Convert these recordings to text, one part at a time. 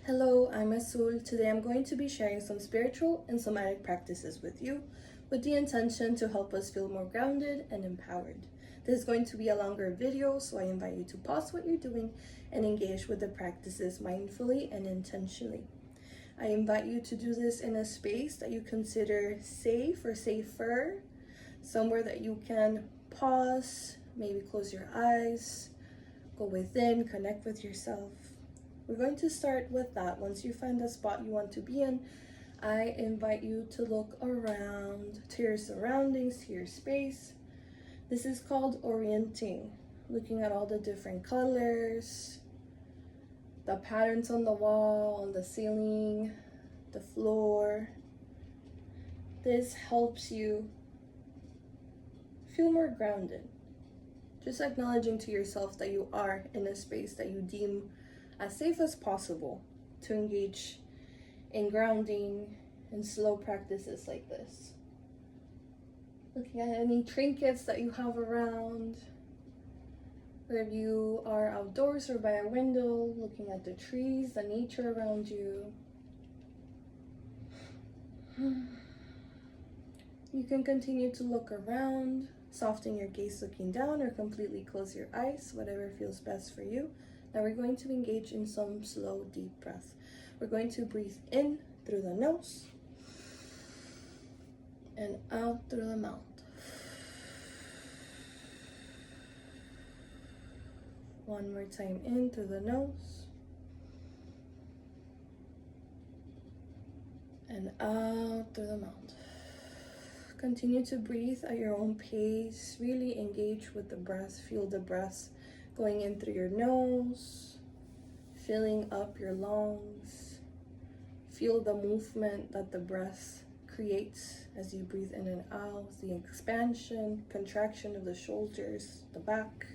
Hello, I'm Azul. Today I'm going to be sharing some spiritual and somatic practices with you with the intention to help us feel more grounded and empowered. This is going to be a longer video, so I invite you to pause what you're doing and engage with the practices mindfully and intentionally. I invite you to do this in a space that you consider safe or safer, somewhere that you can pause, maybe close your eyes, go within, connect with yourself. We're going to start with that. Once you find the spot you want to be in, I invite you to look around to your surroundings, to your space. This is called orienting, looking at all the different colors, the patterns on the wall, on the ceiling, the floor. This helps you feel more grounded. Just acknowledging to yourself that you are in a space that you deem as safe as possible to engage in grounding and slow practices like this. Looking at any trinkets that you have around, whether you are outdoors or by a window, looking at the trees, the nature around you. You can continue to look around, soften your gaze looking down, or completely close your eyes, whatever feels best for you. Now we're going to engage in some slow, deep breath. We're going to breathe in through the nose and out through the mouth. One more time, in through the nose and out through the mouth. Continue to breathe at your own pace. Really engage with the breath. Feel the breath going in through your nose, filling up your lungs. Feel the movement that the breath creates as you breathe in and out, the expansion, contraction of the shoulders, the back.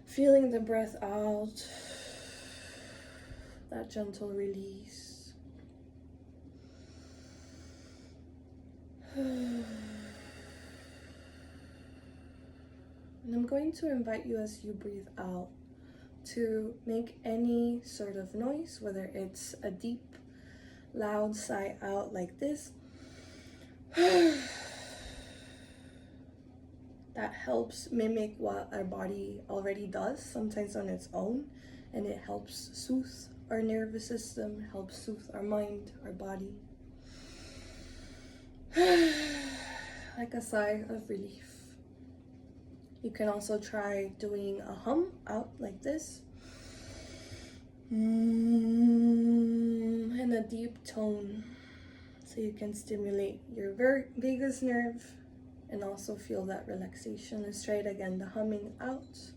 Feeling the breath out, that gentle release. And I'm going to invite you as you breathe out to make any sort of noise, whether it's a deep, loud sigh out like this. That helps mimic what our body already does, sometimes on its own, and it helps soothe our nervous system, helps soothe our mind, our body. Like a sigh of relief. You can also try doing a hum out like this. In a deep tone, so you can stimulate your vagus nerve and also feel that relaxation. Let's try it again, the humming out.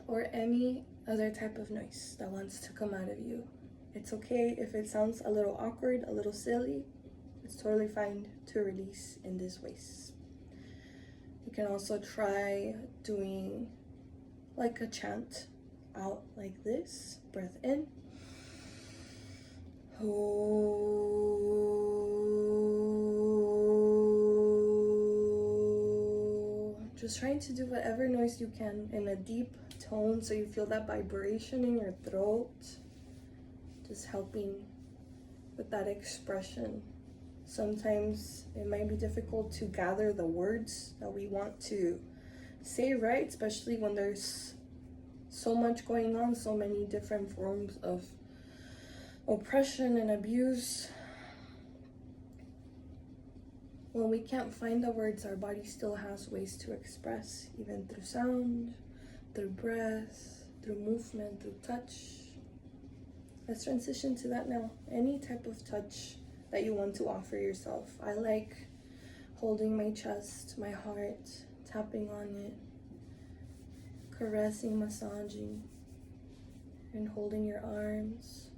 Or any other type of noise that wants to come out of you. It's okay if it sounds a little awkward, a little silly. It's totally fine to release in this ways. You can also try doing like a chant out like this. Breath in. Just trying to do whatever noise you can in a deep tone so you feel that vibration in your throat. Just helping with that expression. Sometimes it might be difficult to gather the words that we want to say right, especially when there's so much going on, so many different forms of oppression and abuse. When we can't find the words, our body still has ways to express, even through sound, through breath, through movement, through touch. Let's transition to that now. Any type of touch that you want to offer yourself. I like holding my chest, my heart, tapping on it, caressing, massaging, and holding your arms,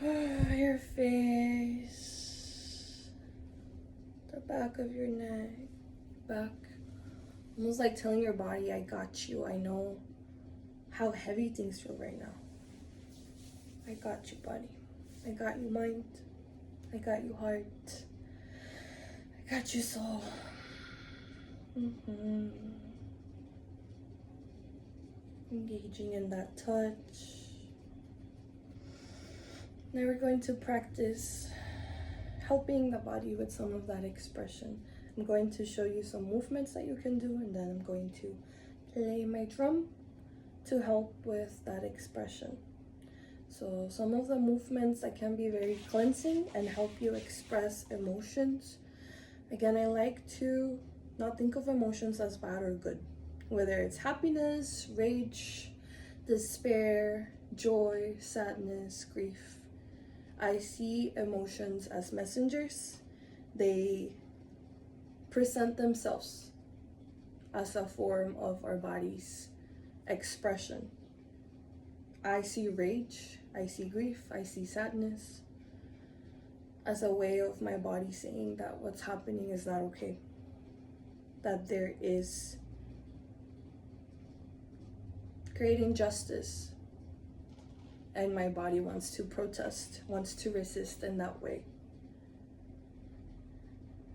your face, the back of your neck, back. Almost like telling your body, I got you. I know how heavy things feel right now. I got you, body. I got you, mind. I got you, heart. I got you, soul. Engaging in that touch. Now we're going to practice helping the body with some of that expression. I'm going to show you some movements that you can do, and then I'm going to play my drum to help with that expression. So some of the movements that can be very cleansing and help you express emotions. Again, I like to not think of emotions as bad or good, whether it's happiness, rage, despair, joy, sadness, grief. I see emotions as messengers. They present themselves as a form of our body's expression. I see rage, I see grief, I see sadness as a way of my body saying that what's happening is not okay. That there is great injustice, and my body wants to protest, wants to resist in that way.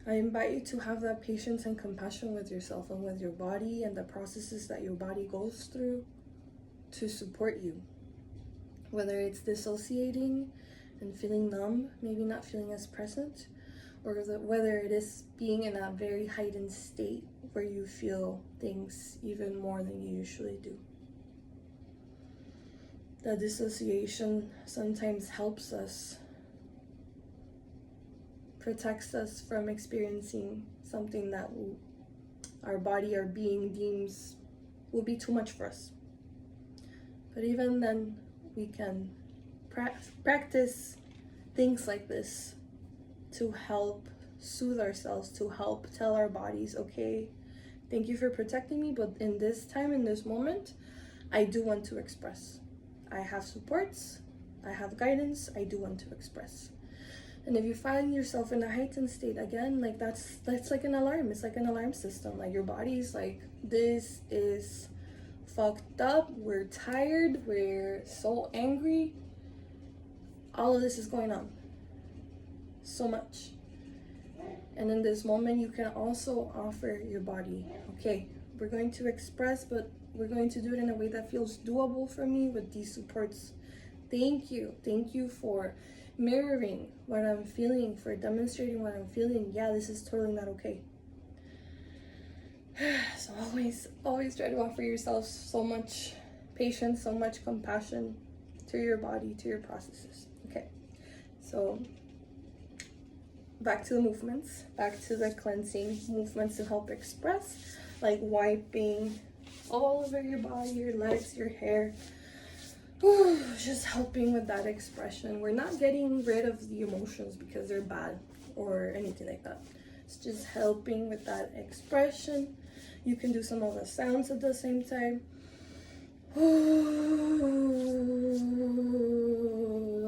I invite you to have that patience and compassion with yourself and with your body and the processes that your body goes through to support you. Whether it's dissociating and feeling numb, maybe not feeling as present, or whether it is being in a very heightened state where you feel things even more than you usually do. The dissociation sometimes helps us, protects us from experiencing something that our body or being deems will be too much for us. But even then, we can practice things like this to help soothe ourselves, to help tell our bodies, okay, thank you for protecting me, but in this time, in this moment, I do want to express. I have supports, I have guidance, I do want to express. And if you find yourself in a heightened state, again, like that's like an alarm. It's like an alarm system. Like your body's like, this is fucked up, we're tired, we're so angry. All of this is going on. So much. And in this moment, you can also offer your body, okay, we're going to express, but we're going to do it in a way that feels doable for me with these supports. Thank you. Thank you for mirroring what I'm feeling, for demonstrating what I'm feeling. Yeah, this is totally not okay. So always try to offer yourself so much patience, so much compassion to your body, to your processes. Okay, so back to the movements, back to the cleansing movements to help express, like wiping all over your body, your legs, your hair. Just helping with that expression. We're not getting rid of the emotions because they're bad or anything like that. It's just helping with that expression. You can do some of the sounds at the same time.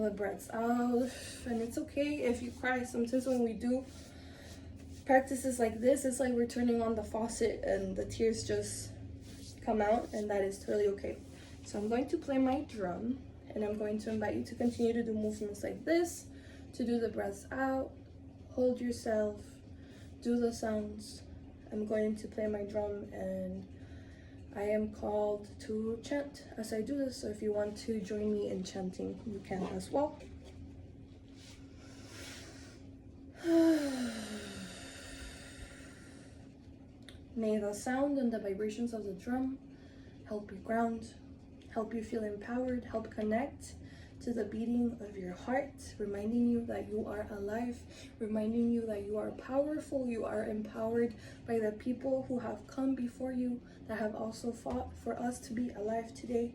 The breaths out. And it's okay if you cry. Sometimes when we do practices like this, it's like we're turning on the faucet and the tears just come out, and that is totally okay. So I'm going to play my drum, and I'm going to invite you to continue to do movements like this, to do the breaths out, hold yourself, do the sounds. I'm going to play my drum, and I am called to chant as I do this, so if you want to join me in chanting, you can as well. May the sound and the vibrations of the drum help you ground, help you feel empowered, help connect to the beating of your heart, reminding you that you are alive, reminding you that you are powerful, you are empowered by the people who have come before you that have also fought for us to be alive today.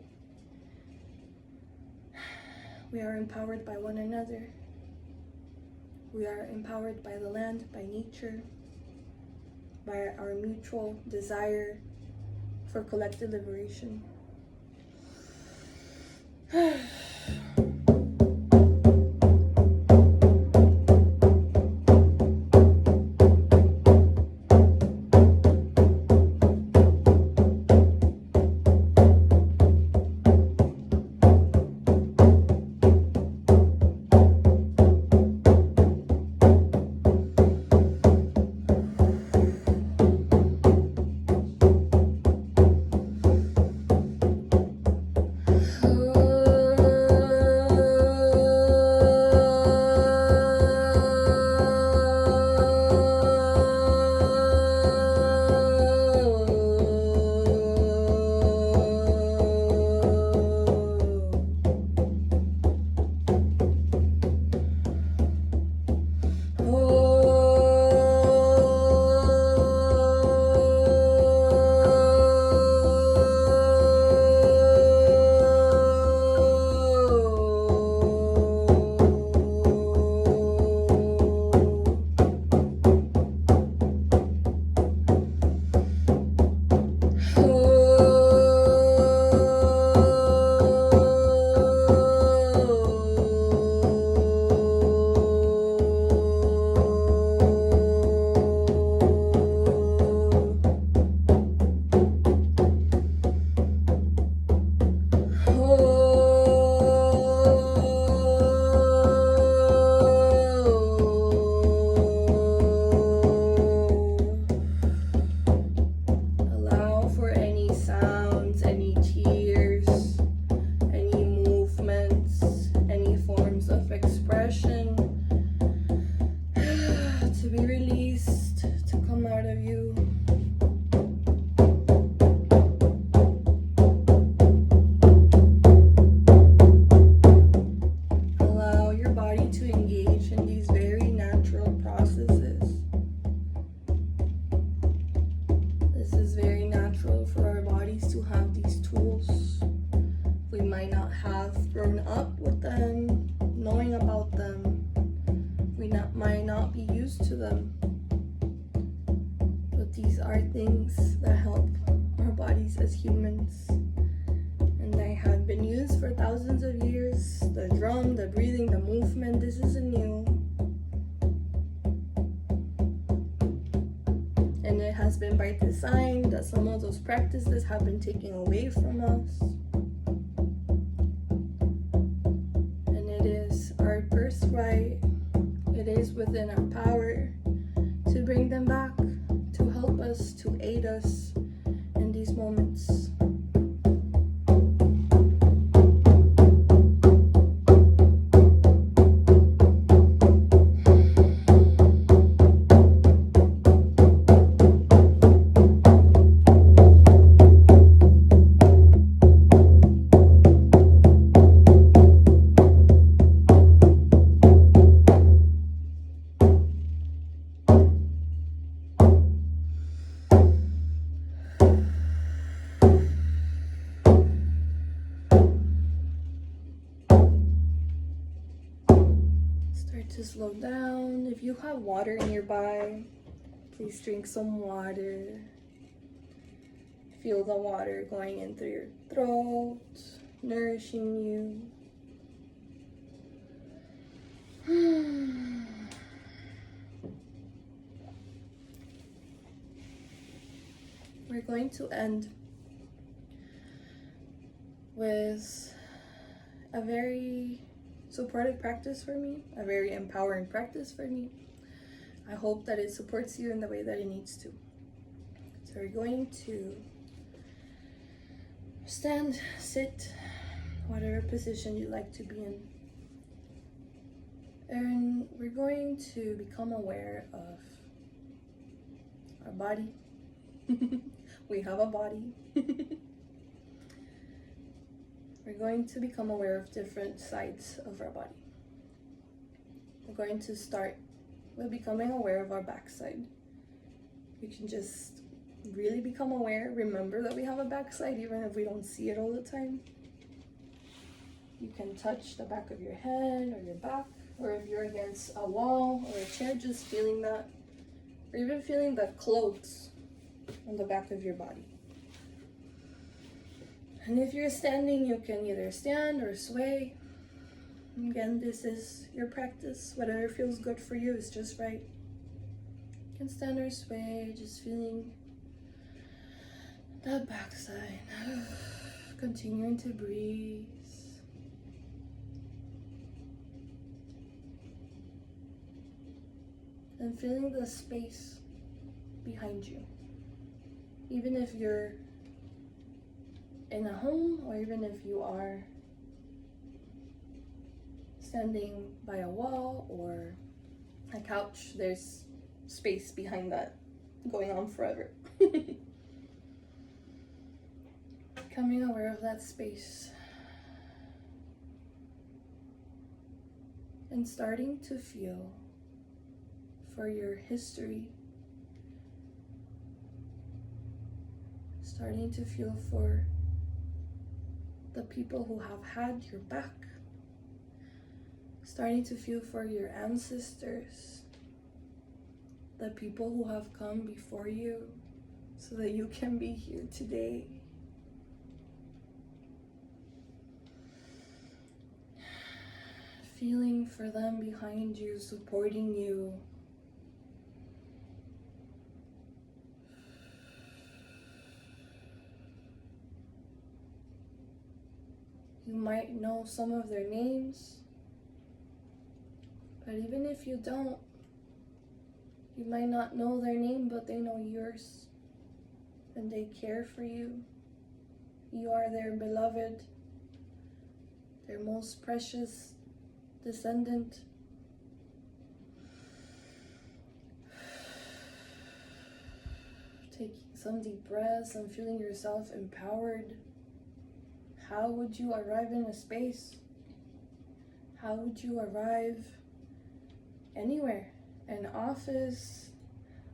We are empowered by one another. We are empowered by the land, by nature, by our mutual desire for collective liberation. as humans, and they have been used for thousands of years. The drum, the breathing, the movement, this isn't new. And it has been by design that some of those practices have been taken away from us. And it is our birthright, it is within our power to bring them back, to help us, to aid us in these moments. Start to slow down. If you have water nearby, please drink some water. Feel the water going in through your throat, nourishing you. We're going to end with a very supportive practice for me, a very empowering practice for me. I hope that it supports you in the way that it needs to. So we're going to stand, sit, whatever position you like to be in. And we're going to become aware of our body. We have a body. We're going to become aware of different sides of our body. We're going to start with becoming aware of our backside. We can just really become aware, remember that we have a backside even if we don't see it all the time. You can touch the back of your head or your back, or if you're against a wall or a chair, just feeling that, or even feeling the clothes on the back of your body. And if you're standing, you can either stand or sway. Again, this is your practice. Whatever feels good for you is just right. You can stand or sway, just feeling that backside. Continuing to breathe. And feeling the space behind you. Even if you're in a home, or even if you are standing by a wall or a couch, there's space behind that going on forever. Becoming aware of that space and starting to feel for your history, starting to feel for the people who have had your back, starting to feel for your ancestors, the people who have come before you so that you can be here today. Feeling for them behind you, supporting you. You might know some of their names, but even if you don't, you might not know their name, but they know yours, and they care for you. You are their beloved, their most precious descendant. Taking some deep breaths and feeling yourself empowered. How would you arrive in a space? How would you arrive anywhere? An office,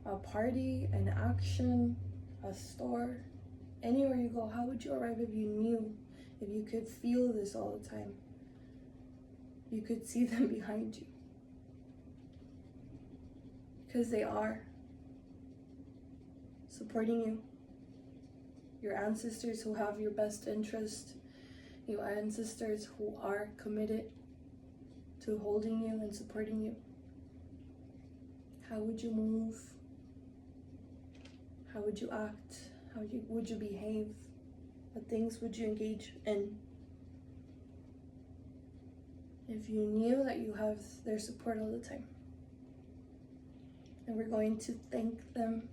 a party, an action, a store, anywhere you go. How would you arrive if you knew, if you could feel this all the time? You could see them behind you. Because they are supporting you. your ancestors who have your best interest, your ancestors who are committed to holding you and supporting you? How would you move? How would you act? How would you behave? What things would you engage in? If you knew that you have their support all the time. And we're going to thank them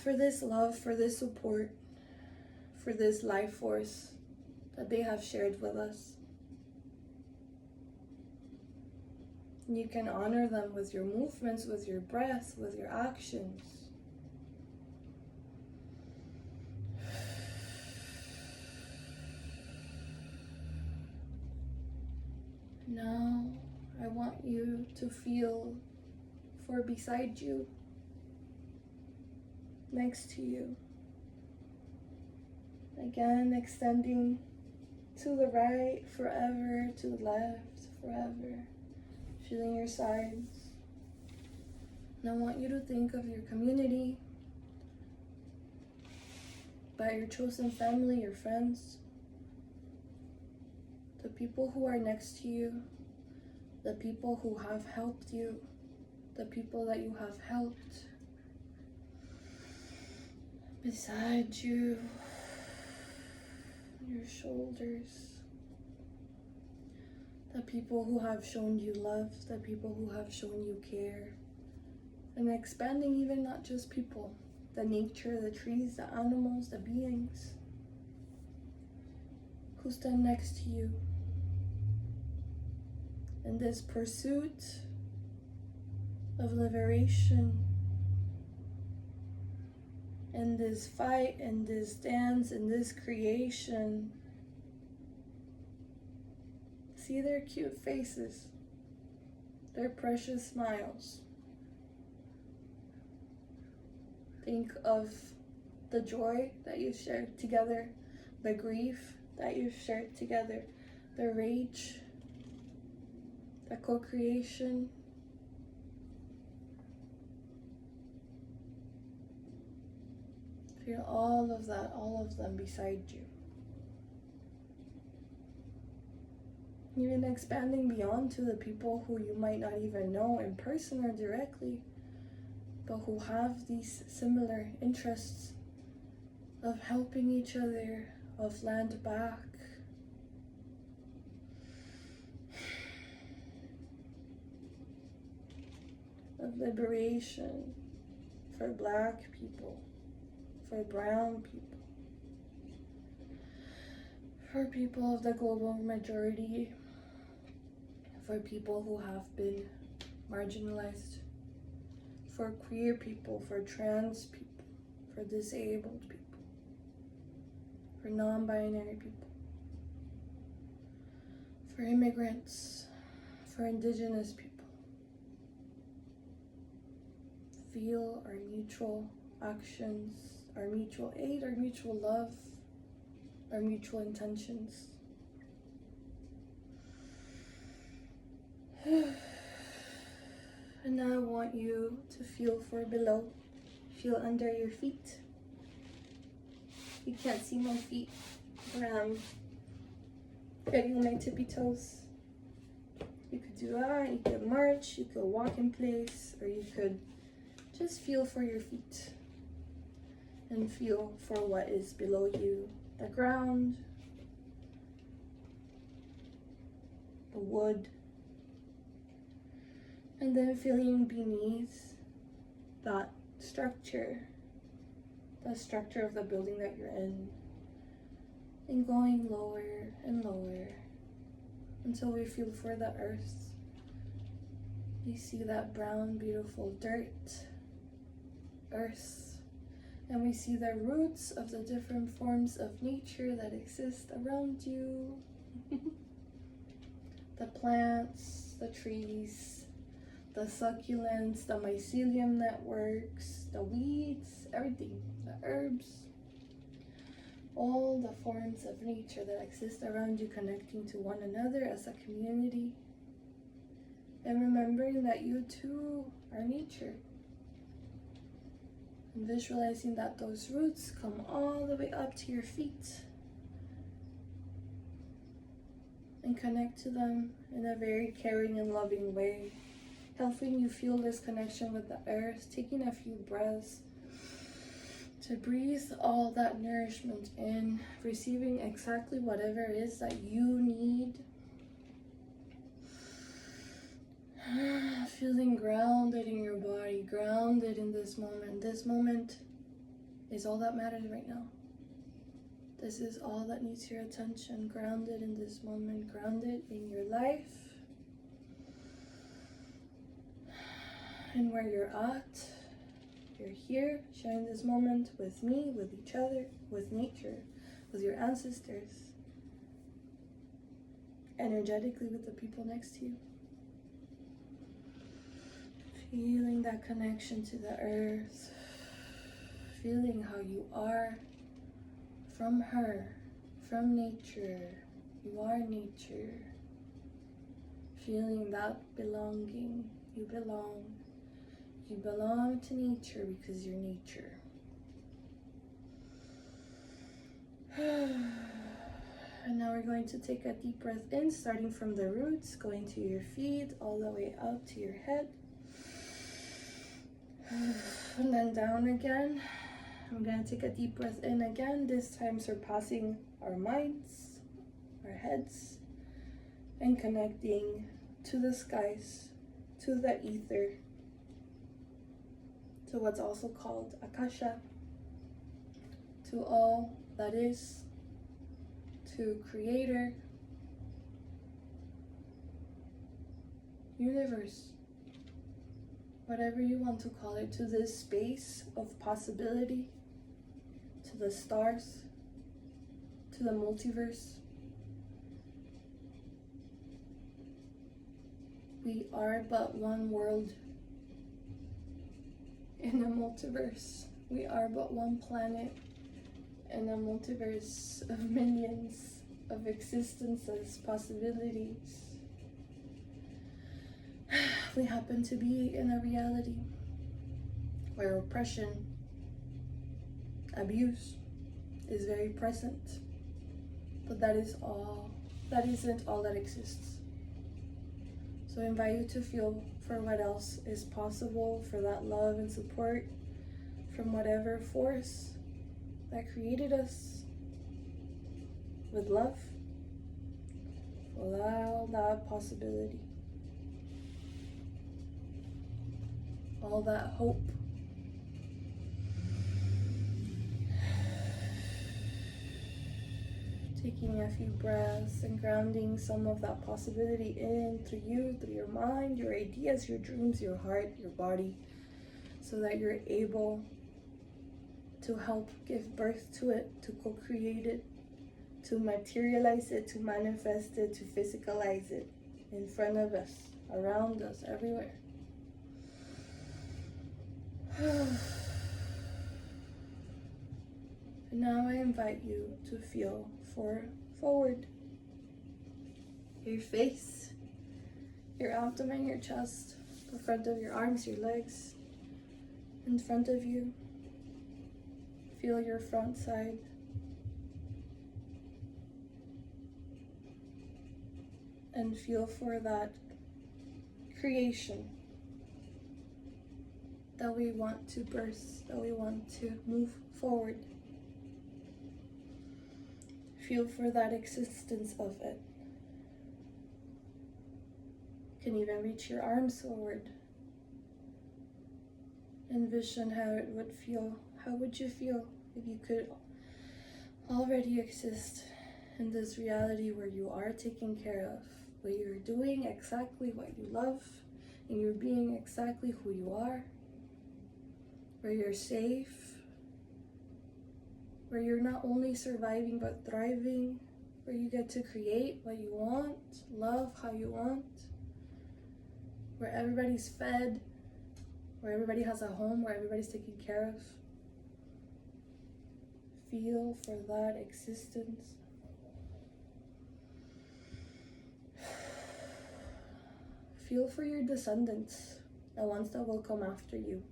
for this love, for this support, for this life force that they have shared with us. You can honor them with your movements, with your breath, with your actions. Now, I want you to feel for beside you, next to you. Again, extending to the right forever, to the left forever. Feeling your sides. And I want you to think of your community, about your chosen family, your friends, the people who are next to you, the people who have helped you, the people that you have helped. Beside you, your shoulders. The people who have shown you love, the people who have shown you care. And expanding even not just people, the nature, the trees, the animals, the beings who stand next to you. In this pursuit of liberation, in this fight, in this dance, in this creation. See their cute faces, their precious smiles. Think of the joy that you've shared together, the grief that you've shared together, the rage, the co-creation. Feel all of that, all of them beside you. Even expanding beyond to the people who you might not even know in person or directly, but who have these similar interests of helping each other, of land back, of liberation for Black people, for brown people, for people of the global majority, for people who have been marginalized, for queer people, for trans people, for disabled people, for non-binary people, for immigrants, for indigenous people. Feel our mutual actions, our mutual aid, our mutual love, our mutual intentions. And now I want you to feel for below. Feel under your feet. You can't see my feet, but I'm getting on my tippy toes. You could do that, you could march, you could walk in place, or you could just feel for your feet. And feel for what is below you. The ground, the wood, and then feeling beneath that structure, the structure of the building that you're in, and going lower and lower until we feel for the earth. You see that brown, beautiful earth, and we see the roots of the different forms of nature that exist around you. The plants, the trees, the succulents, the mycelium networks, the weeds, everything, the herbs, all the forms of nature that exist around you, connecting to one another as a community. And remembering that you too are nature. And visualizing that those roots come all the way up to your feet. And connect to them in a very caring and loving way. Helping you feel this connection with the earth. Taking a few breaths to breathe all that nourishment in. Receiving exactly whatever it is that you need. Feeling grounded in your body, grounded in this moment. This moment is all that matters right now. This is all that needs your attention. Grounded in this moment, grounded in your life, and where you're at. You're here, sharing this moment with me, with each other, with nature, with your ancestors, energetically with the people next to you. Feeling that connection to the earth, feeling how you are from her, from nature. You are nature. Feeling that belonging. You belong. You belong to nature because you're nature. And now we're going to take a deep breath in, starting from the roots, going to your feet, all the way up to your head. And then down again. I'm going to take a deep breath in again, this time surpassing our minds, our heads, and connecting to the skies, to the ether, to what's also called Akasha, to all that is, to Creator, universe, whatever you want to call it, to this space of possibility, to the stars, to the multiverse. We are but one world in a multiverse. We are but one planet in a multiverse of millions of existences, possibilities. We happen to be in a reality where oppression, abuse is very present, but that isn't all that exists. So I invite you to feel for what else is possible, for that love and support from whatever force that created us with love. Allow that possibility, all that hope. Taking a few breaths and grounding some of that possibility in through you, through your mind, your ideas, your dreams, your heart, your body, so that you're able to help give birth to it, to co-create it, to materialize it, to manifest it, to physicalize it in front of us, around us, everywhere. And now I invite you to feel forward. Your face, your abdomen, your chest, the front of your arms, your legs, in front of you. Feel your front side. And feel for that creation that we want to burst, that we want to move forward. Feel for that existence of it. You can even reach your arms forward. Envision how it would feel. How would you feel if you could already exist in this reality where you are taken care of, where you're doing exactly what you love, and you're being exactly who you are, where you're safe, where you're not only surviving but thriving, where you get to create what you want, love how you want, where everybody's fed, where everybody has a home, where everybody's taken care of. Feel for that existence. Feel for your descendants, the ones that will come after you.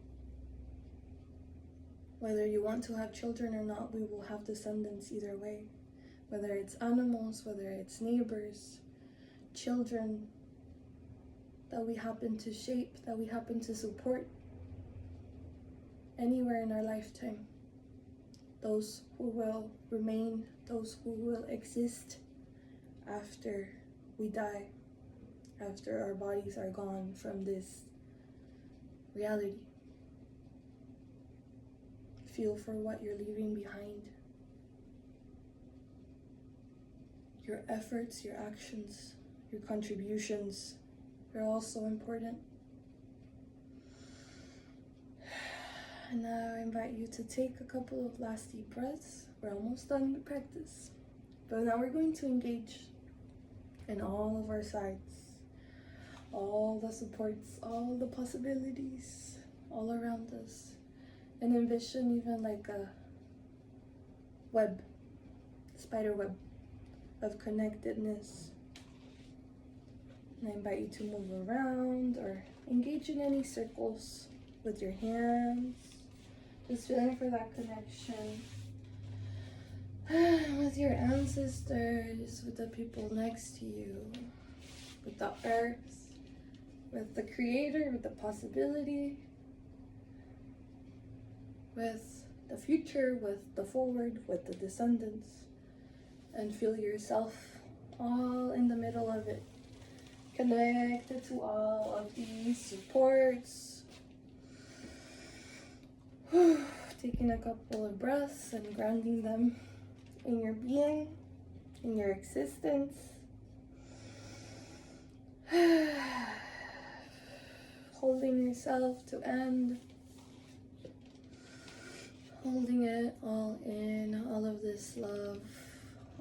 Whether you want to have children or not, we will have descendants either way. Whether it's animals, whether it's neighbors, children that we happen to shape, that we happen to support anywhere in our lifetime. Those who will remain, those who will exist after we die, after our bodies are gone from this reality. Feel for what you're leaving behind. Your efforts, your actions, your contributions, they're all so important. And now I invite you to take a couple of last deep breaths. We're almost done with practice. But now we're going to engage in all of our sides, all the supports, all the possibilities all around us. And envision even like a web, spider web of connectedness. And I invite you to move around or engage in any circles with your hands. Just feeling for that connection with your ancestors, with the people next to you, with the earth, with the creator, with the possibility, with the future, with the forward, with the descendants, and feel yourself all in the middle of it, connected to all of these supports. Taking a couple of breaths and grounding them in your being, in your existence. Holding yourself to end. Holding it all in, all of this love,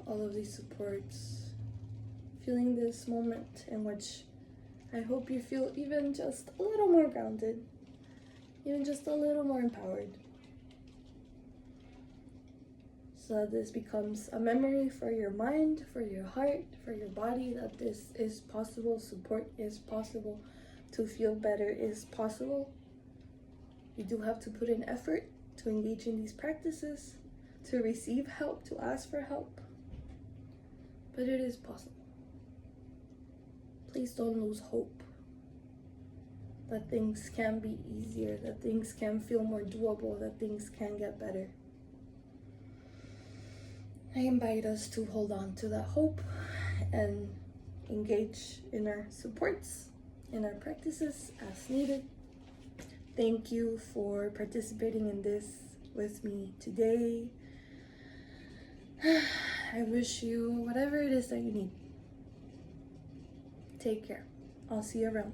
all of these supports. Feeling this moment in which I hope you feel even just a little more grounded, even just a little more empowered. So that this becomes a memory for your mind, for your heart, for your body, that this is possible, support is possible, to feel better is possible. You do have to put in effort to engage in these practices, to receive help, to ask for help, but it is possible. Please don't lose hope that things can be easier, that things can feel more doable, that things can get better. I invite us to hold on to that hope and engage in our supports, in our practices as needed. Thank you for participating in this with me today. I wish you whatever it is that you need. Take care. I'll see you around.